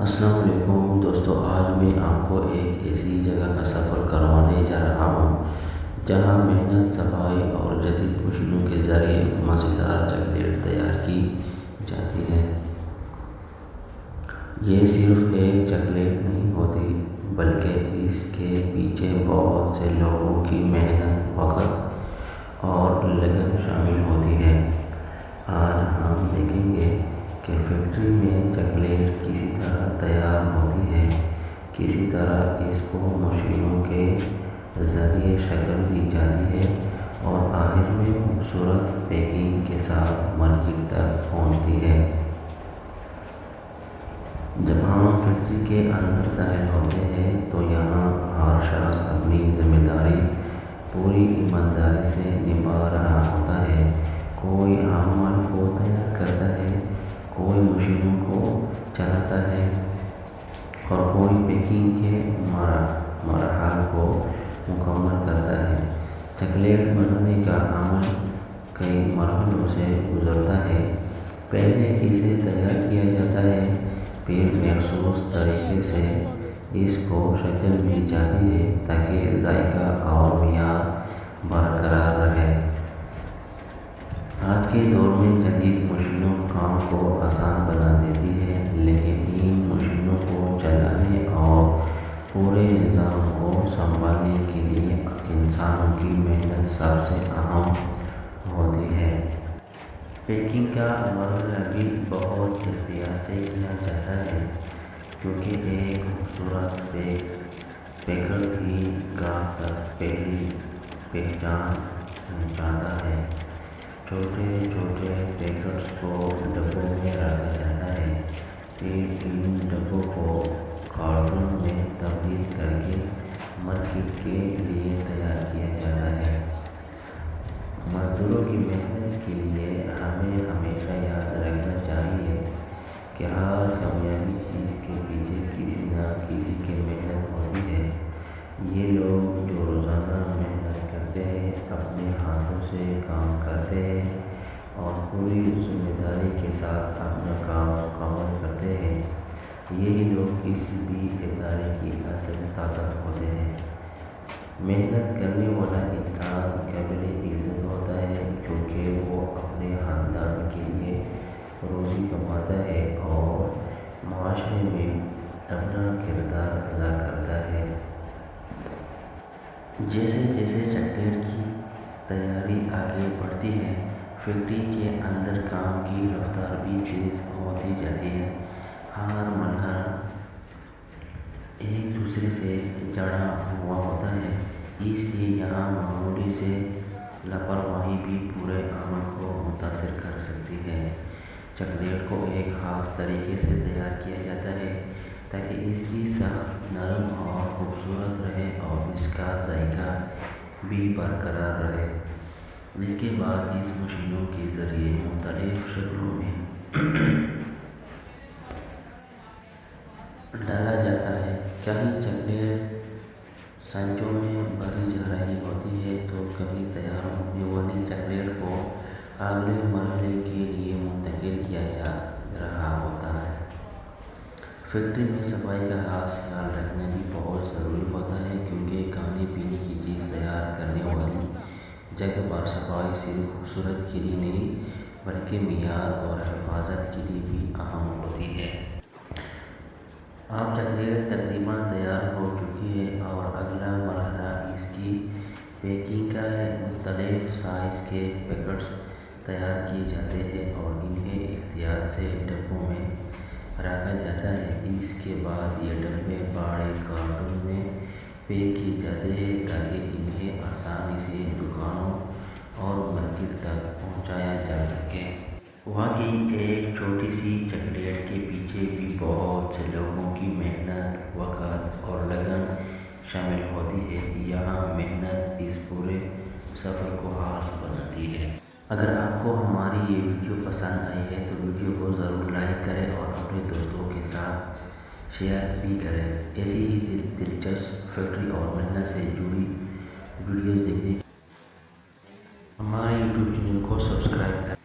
السلام علیکم دوستو، آج میں آپ کو ایک ایسی جگہ کا سفر کروانے جا رہا ہوں جہاں محنت، صفائی اور جدید مشینوں کے ذریعے مزیدار چاکلیٹ تیار کی جاتی ہے۔ یہ صرف ایک چاکلیٹ نہیں ہوتی بلکہ اس کے پیچھے بہت سے لوگوں کی محنت، وقت اور لگن شامل ہوتی ہے۔ آج ہم دیکھیں گے کہ فیکٹری میں چاکلیٹ کسی طرح تیار ہوتی ہے، کسی طرح اس کو مشینوں کے ذریعے شکل دی جاتی ہے اور آخر میں خوبصورت پیکنگ کے ساتھ مارکیٹ تک پہنچتی ہے۔ جب ہم فیکٹری کے اندر داخل ہوتے ہیں تو یہاں ہر شخص اپنی ذمہ داری پوری ایمانداری سے نبھا رہا ہوتا ہے۔ کوئی عمل کو تیار کرتا ہے، کوئی مشینوں کو چلاتا ہے اور کوئی پیکنگ کے مراحل کو مکمل کرتا ہے۔ چاکلیٹ بنانے کا عمل کئی مرحلوں سے گزرتا ہے۔ پہلے اسے تیار کیا جاتا ہے، پھر مخصوص طریقے سے اس کو شکل دی جاتی ہے تاکہ ذائقہ اور معیار برقرار رہے۔ آج کے دور میں جدید مشینوں کام کو آسان بنا دیتی ہیں، لیکن ان مشینوں کو چلانے اور پورے نظام کو سنبھالنے کے لیے انسانوں کی محنت سب سے اہم ہوتی ہے۔ پیکنگ کا مرحلہ بھی بہت احتیاط سے کیا جاتا ہے، کیونکہ ایک خوبصورت پیکٹ ہی گاہک تک پہلی پہچان پہنچاتا ہے۔ چھوٹے چھوٹے پیکٹس کو ڈبوں میں رکھا جاتا ہے، پھر ان ڈبوں کو کارٹون میں تبدیل کر کے مارکیٹ کے لیے تیار کیا جاتا ہے۔ مزدوروں کی محنت کے لیے ہمیں ہمیشہ یاد رکھنا چاہیے کہ ہر کامیابی چیز کے پیچھے کسی نہ کسی کی محنت ہوتی ہے۔ یہ لوگ جو روزانہ محنت کرتے ہیں، اپنے ہاتھوں سے کام کرتے ہیں اور پوری ذمہ داری کے ساتھ اپنا کام مکمل کرتے ہیں، یہی لوگ کسی بھی ادارے کی اصل طاقت ہوتے ہیں۔ محنت کرنے والا انسان قابل عزت ہوتا ہے، کیونکہ وہ اپنے خاندان کے لیے روزی کماتا ہے اور معاشرے میں اپنا کردار ادا کرتا ہے۔ جیسے جیسے چاکلیٹ کی تیاری آگے بڑھتی ہے، فیکٹری کے اندر کام کی رفتار بھی تیز ہوتی جاتی ہے۔ ہر مرحلہ ایک دوسرے سے جڑا ہوا ہوتا ہے، اس لیے یہاں معمولی سی لاپرواہی بھی پورے عمل کو متاثر کر سکتی ہے۔ چاکلیٹ کو ایک خاص طریقے سے تیار کیا جاتا ہے تاکہ اس کی ساخت نرم اور خوبصورت رہے اور اس کا ذائقہ بھی برقرار رہے۔ اس کے بعد اس مشینوں کے ذریعے مختلف شکلوں میں ڈالا جاتا ہے۔ کہیں چاکلیٹ سانچوں میں بھری جا رہی ہوتی ہے تو کہیں تیار ہونے والی چاکلیٹ کو اگلے مرحلے کے لیے منتقل کیا جا رہا ہوتا ہے۔ فیکٹری میں صفائی کا خاص خیال رکھنا بھی بہت ضروری ہوتا ہے، کیونکہ کھانے پینے کی چیز تیار کرنے والی جگہ پر صفائی صرف خوبصورتی کے لیے نہیں بلکہ معیار اور حفاظت کے لیے بھی اہم ہوتی ہے۔ اب چاکلیٹ تقریباً تیار ہو چکی ہے اور اگلا مرحلہ اس کی پیکنگ کا ہے۔ مختلف سائز کے پیکٹس تیار کیے جاتے ہیں اور انہیں احتیاط سے ڈبوں میں رکھا جاتا ہے۔ اس کے بعد یہ ڈبے بڑے کارٹون میں پیک کیے جاتے ہیں تاکہ انہیں آسانی سے دکانوں اور مارکیٹ تک پہنچایا جا سکے۔ واقعی ایک چھوٹی سی چاکلیٹ کے پیچھے بھی بہت سے لوگوں کی محنت، وقت اور لگن شامل ہوتی ہے۔ یہاں محنت اس پورے سفر کو خاص بناتی ہے۔ اگر آپ کو ہماری یہ ویڈیو پسند آئی ہے تو ویڈیو کو ضرور لائک کریں اور اپنے دوستوں کے ساتھ شیئر بھی کریں۔ ایسی ہی دلچسپ فیکٹری اور محنت سے جڑی ویڈیوز دیکھنے کے لیے ہمارے یوٹیوب چینل کو سبسکرائب کریں۔